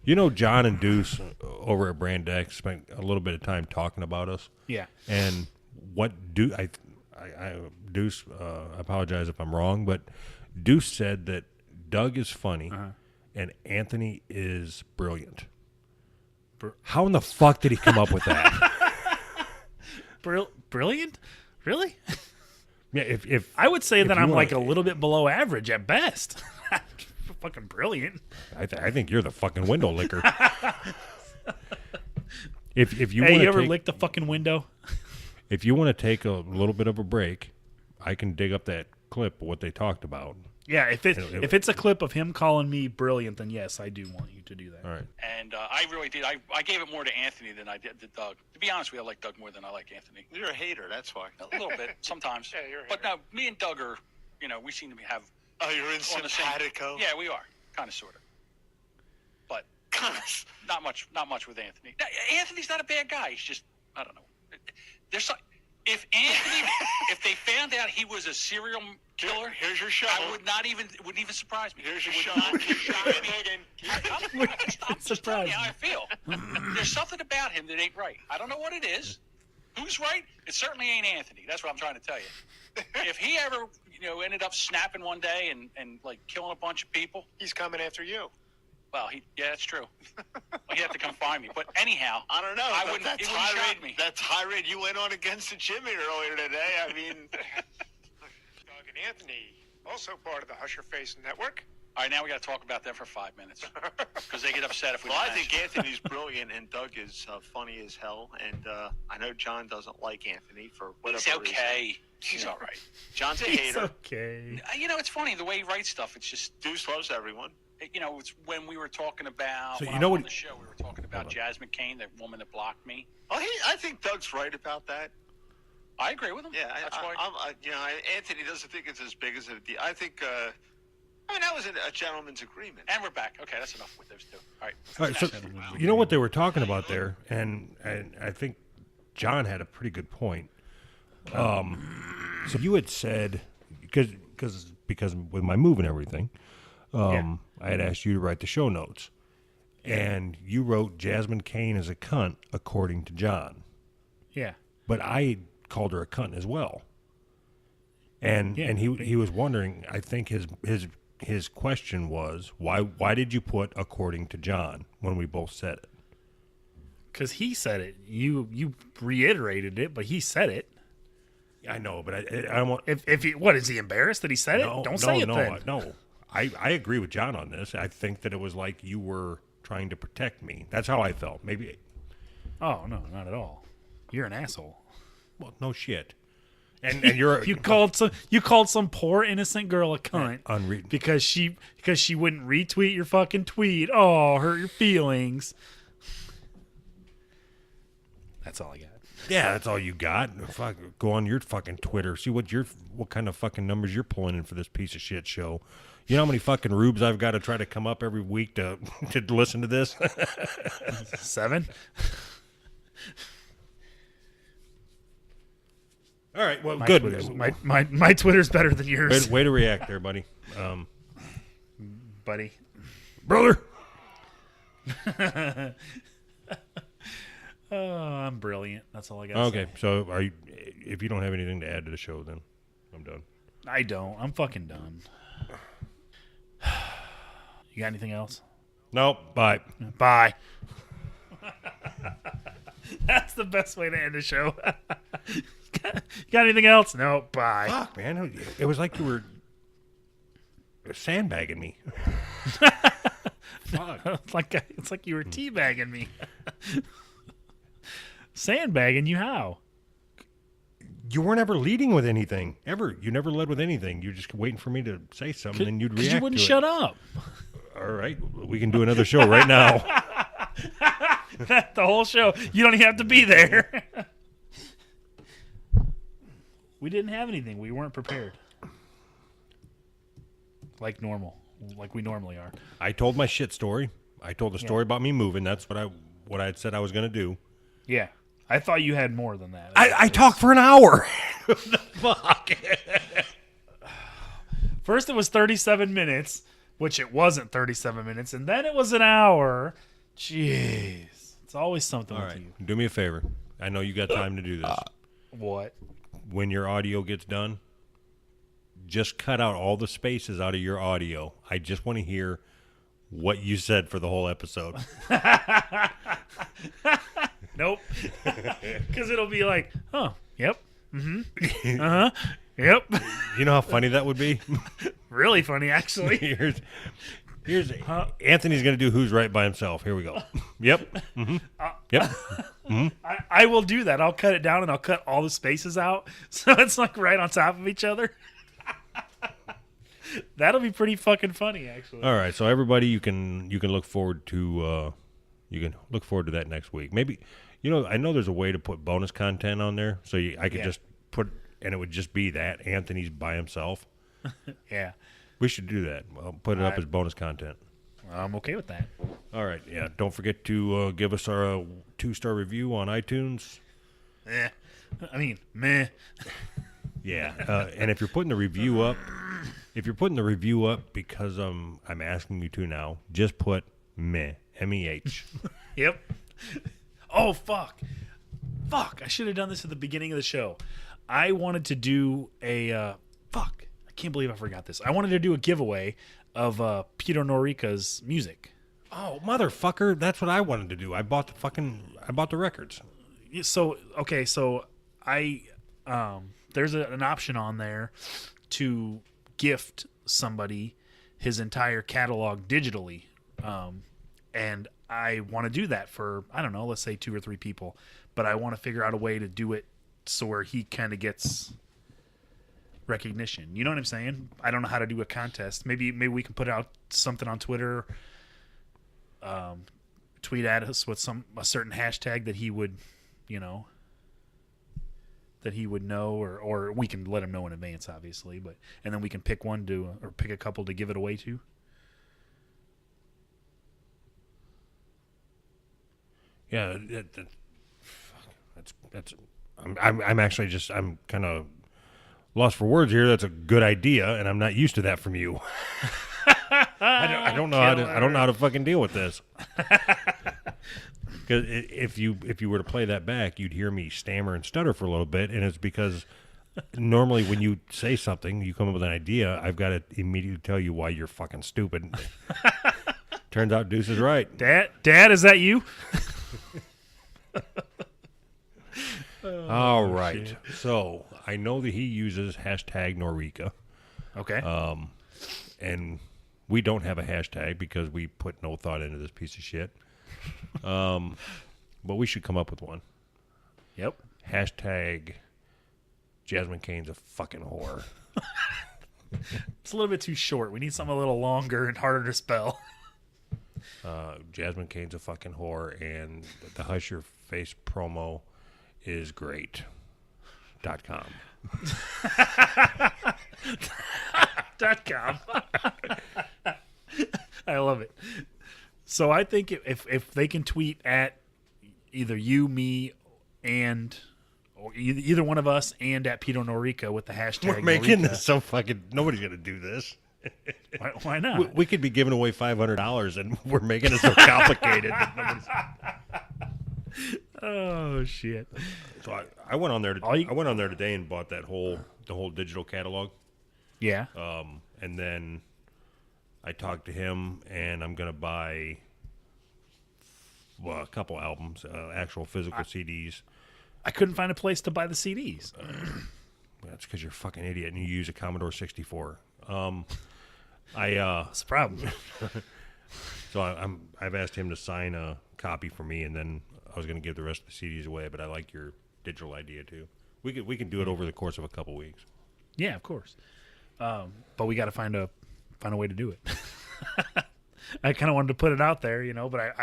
You know, John and Deuce over at Brand X spent a little bit of time talking about us. Yeah. And what Deuce, I apologize if I'm wrong, but Deuce said that Doug is funny and Anthony is brilliant. How in the fuck did he come up with that? Brilliant? Really? Yeah, if I would say that I'm like a little bit below average at best. Fucking brilliant. I think you're the fucking window licker. If you you ever licked the fucking window? If you want to take a little bit of a break, I can dig up that clip of what they talked about. Yeah, if it's a clip of him calling me brilliant, then yes, I do want you to do that. All right. And I really did. I gave it more to Anthony than I did to Doug. To be honest with you, I like Doug more than I like Anthony. You're a hater, that's why. A little bit, sometimes. Yeah, you're a hater. But no, me and Doug are, we seem to have... Oh, you're in simpatico? Yeah, we are. Kind of, sort of. But not much with Anthony. Anthony's not a bad guy. He's just, I don't know. There's some... If they found out he was a serial killer, here's your shovel. I wouldn't even surprise me. Here's your shovel. I'm just telling you how I feel. There's something about him that ain't right. I don't know what it is. Who's right? It certainly ain't Anthony. That's what I'm trying to tell you. If he ever, ended up snapping one day and like killing a bunch of people, He's coming after you. well, that's true. Well, he'd have to come find me. But anyhow, I don't know. I wouldn't. That It wouldn't shock tirade, me. that tirade you went on against the Jimmy earlier today. I mean, Doug and Anthony, also part of the Husher Face Network. All right, now we got to talk about them for 5 minutes because they get upset if we. well, I don't think mention. Anthony's brilliant and Doug is funny as hell. And I know John doesn't like Anthony for whatever He's okay. reason. He's all right. John's a It's hater. okay. It's funny the way he writes stuff. It's just Deuce loves everyone. it's when we were talking about. So when you I know was what- on the show we were talking about Jasmine Kane, the woman that blocked me. Oh, I think Doug's right about that. I agree with him. Yeah, that's why. Anthony doesn't think it's as big as a deal. I think, that was a gentleman's agreement. And we're back. Okay, that's enough with those two. All right. All right, so you know what they were talking about there, and I think John had a pretty good point. So you had said because with my move and everything, I had asked you to write the show notes, and you wrote Jasmine Kane is a cunt according to John, Yeah. but I called her a cunt as well, and he was wondering. I think his question was why did you put according to John when we both said it? Because he said it. You reiterated it, but he said it. I know, but I don't want. If he, what is he embarrassed that he said it? Don't say it then. No. I agree with John on this. I think that it was like you were trying to protect me. That's how I felt. Maybe. Oh no, not at all. You're an asshole. Well, no shit. And you're You called some poor innocent girl a cunt unread because she wouldn't retweet your fucking tweet. Oh, hurt your feelings. That's all I got. Yeah, that's all you got. Fuck, go on your fucking Twitter. See what kind of fucking numbers you're pulling in for this piece of shit show. You know how many fucking rubes I've got to try to come up every week to listen to this? 7. All right, well, My good. Twitter's, my Twitter's better than yours, Way to react there, buddy. buddy. Brother. Oh, I'm brilliant. That's all I got. Okay, so if you don't have anything to add to the show, then I'm done. I don't. I'm fucking done. You got anything else? Nope. Bye. Bye. That's the best way to end a show. Got anything else? No. Bye. Fuck, man. It was like you were sandbagging me. Fuck. It's like you were teabagging me. Sandbagging you how? You weren't ever leading with anything. Ever. You never led with anything. You're just waiting for me to say something and you'd react Because you wouldn't to shut it. up. All right. We can do another show right now. The whole show. You don't even have to be there. We didn't have anything. We weren't prepared. Like normal. Like we normally are. I told my shit story. I told the story about me moving. That's what I had said I was going to do. Yeah. I thought you had more than that. I talked for an hour. What the fuck? First it was 37 minutes, which it wasn't 37 minutes, and then it was an hour. Jeez. It's always something All with right. you. Do me a favor. I know you got time to do this. What? When your audio gets done, just cut out all the spaces out of your audio. I just want to hear what you said for the whole episode. Nope. Because it'll be like, oh, yep. Mm-hmm. Uh-huh. Yep. You know how funny that would be? Really funny, actually. Here's Anthony's going to do Who's Right by himself. Here we go. Yep. Mm-hmm. Yep. I will do that. I'll cut it down and I'll cut all the spaces out so it's like right on top of each other. That'll be pretty fucking funny, actually. All right, so everybody, you can look forward to that next week. Maybe, I know there's a way to put bonus content on there, so I could just put, and it would just be that Anthony's by himself. Yeah. We should do that. I'll put it up as bonus content. I'm okay with that. All right, yeah. Don't forget to give us our 2-star review on iTunes. Meh. Yeah, and if you're putting the review up, because I'm asking you to now, just put meh, M-E-H. Yep. Oh, fuck. Fuck, I should have done this at the beginning of the show. I wanted to do a fuck. I can't believe I forgot this. I wanted to do a giveaway of Peter Noreika's music. Oh, motherfucker! That's what I wanted to do. I bought the records. So okay, so I there's an option on there to gift somebody his entire catalog digitally, and I want to do that for, I don't know, let's say 2 or 3 people, but I want to figure out a way to do it so where he kind of gets recognition. You know what I'm saying? I don't know how to do a contest. Maybe we can put out something on Twitter, tweet at us with a certain hashtag that he would, know, or we can let him know in advance, obviously, and then we can pick one or pick a couple to give it away to. Yeah, that's. I'm actually just, I'm kind of lost for words here. That's a good idea, and I'm not used to that from you. I don't know how to fucking deal with this. Because if you were to play that back, you'd hear me stammer and stutter for a little bit, and it's because normally when you say something, you come up with an idea, I've got to immediately tell you why you're fucking stupid. Turns out Deuce is right. Dad, is that you? All right. Shit. So I know that he uses hashtag Noreika. Okay. And we don't have a hashtag because we put no thought into this piece of shit. But we should come up with one. Yep. Hashtag Jasmine Cain's a fucking whore. It's a little bit too short. We need something a little longer and harder to spell. Jasmine Cain's a fucking whore, and the Hush Your Face promo is great. .com. .com. I love it. So I think if they can tweet at either you, me, and or either one of us, and at Peter Noreika with the hashtag We're making Noreika. this so fucking, nobody's gonna do this. Why not? We could be giving away $500 and we're making it so complicated. Oh shit! So I went on there. I went on there today and bought the whole digital catalog. Yeah. And then I talked to him, and I'm gonna buy a couple albums, actual physical CDs. I couldn't find a place to buy the CDs. That's because you're a fucking idiot and you use a Commodore 64. That's the problem. So I've asked him to sign a copy for me, and then I was going to give the rest of the CDs away. But I like your digital idea too. We can do it over the course of a couple weeks. Yeah, of course. But we got to find a way to do it. I kind of wanted to put it out there, but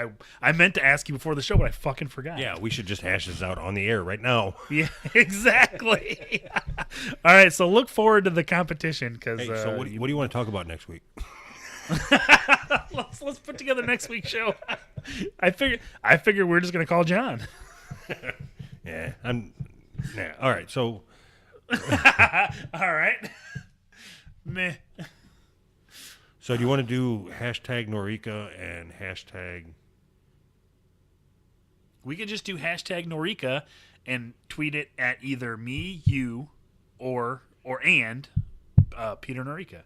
I meant to ask you before the show, but I fucking forgot. Yeah, we should just hash this out on the air right now. Yeah, exactly. All right, so look forward to the competition because. Hey, so what do you want to talk about next week? let's put together next week's show. I figure we're just gonna call John. Yeah, all right, so. All right. Meh. So do you want to do hashtag Noreika and hashtag? We could just do hashtag Noreika and tweet it at either me, you, or Peter Noreika,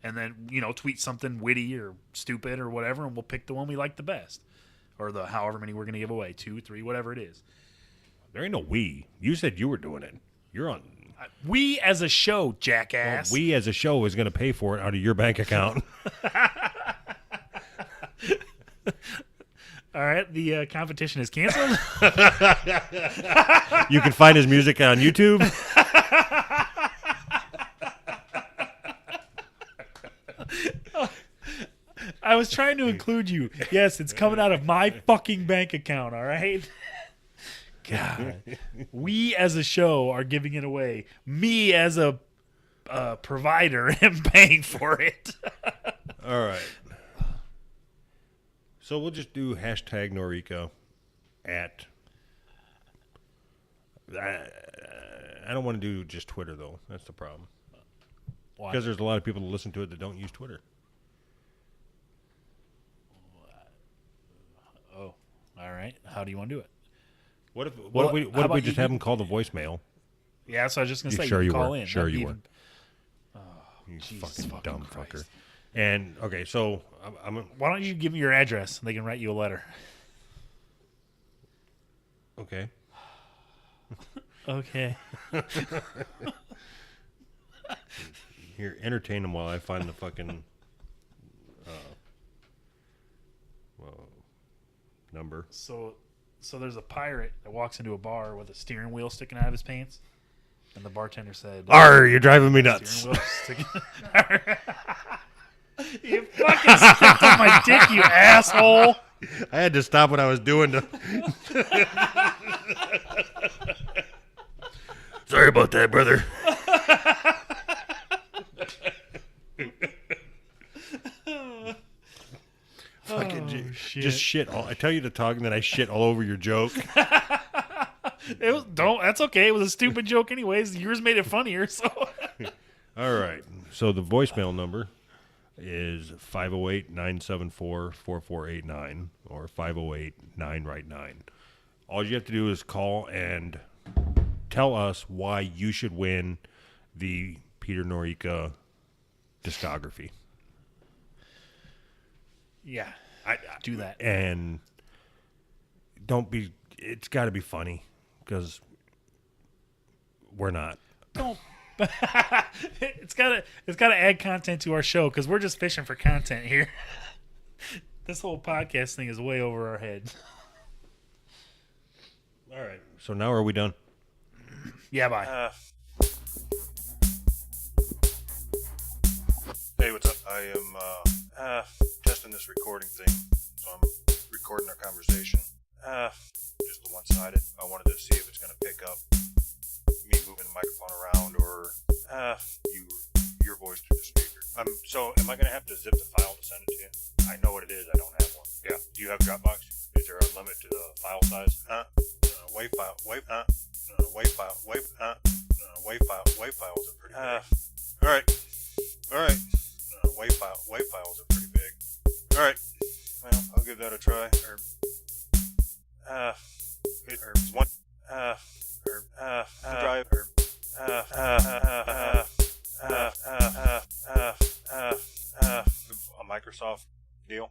and then tweet something witty or stupid or whatever, and we'll pick the one we like the best, or the however many we're gonna give away, 2, 3, whatever it is. There ain't no we. You said you were doing it. You're on. We as a show, jackass. Well, we as a show is going to pay for it out of your bank account. All right, the competition is canceled. You can find his music on YouTube. I was trying to include you. Yes, it's coming out of my fucking bank account, all right? God. We as a show are giving it away. Me as a provider am paying for it. All right. So we'll just do hashtag Noreika at... I don't want to do just Twitter, though. That's the problem. Why? Because there's a lot of people that listen to it that don't use Twitter. Oh, all right. How do you want to do it? What if Well, we how about just you- have him call the voicemail? Yeah, so I was just gonna say Sure you you can call were. in. Sure That'd you be were. even- You Jesus fucking dumb Christ. fucker. And okay, so I'm Why don't you give me your address and they can write you a letter? okay. Okay. Here, entertain him while I find the fucking number. So there's a pirate that walks into a bar with a steering wheel sticking out of his pants, and the bartender said, Arr, you're driving me nuts. steering wheel sticking- You fucking stepped on my dick, you asshole! I had to stop what I was doing to. Sorry about that, brother. Fucking shit. just shit. I tell you to talk, and then I shit all over your joke. That's okay. It was a stupid joke, anyways. Yours made it funnier. So All right. So the voicemail number is 508-974-4489 or 508-9-right-9. All you have to do is call and tell us why you should win the Peter Noreika discography. yeah, do that. And don't be. It's got to be funny because we're not. Don't. it's gotta add content to our show because we're just fishing for content here. This whole podcast thing is way over our head. All right. So now are we done? Yeah, bye. Hey, what's up? I am testing this recording thing, so I'm recording our conversation. Just the one-sided. I wanted to see if it's going to pick up me moving the microphone around or your voice through the speaker. So am I going to have to zip the file to send it to you? I know what it is. I don't have one. Yeah. Do you have Dropbox? Is there a limit to the file size? WAV files are pretty big. All right. WAV files are pretty big. All right. Well, I'll give that a try. A Microsoft deal.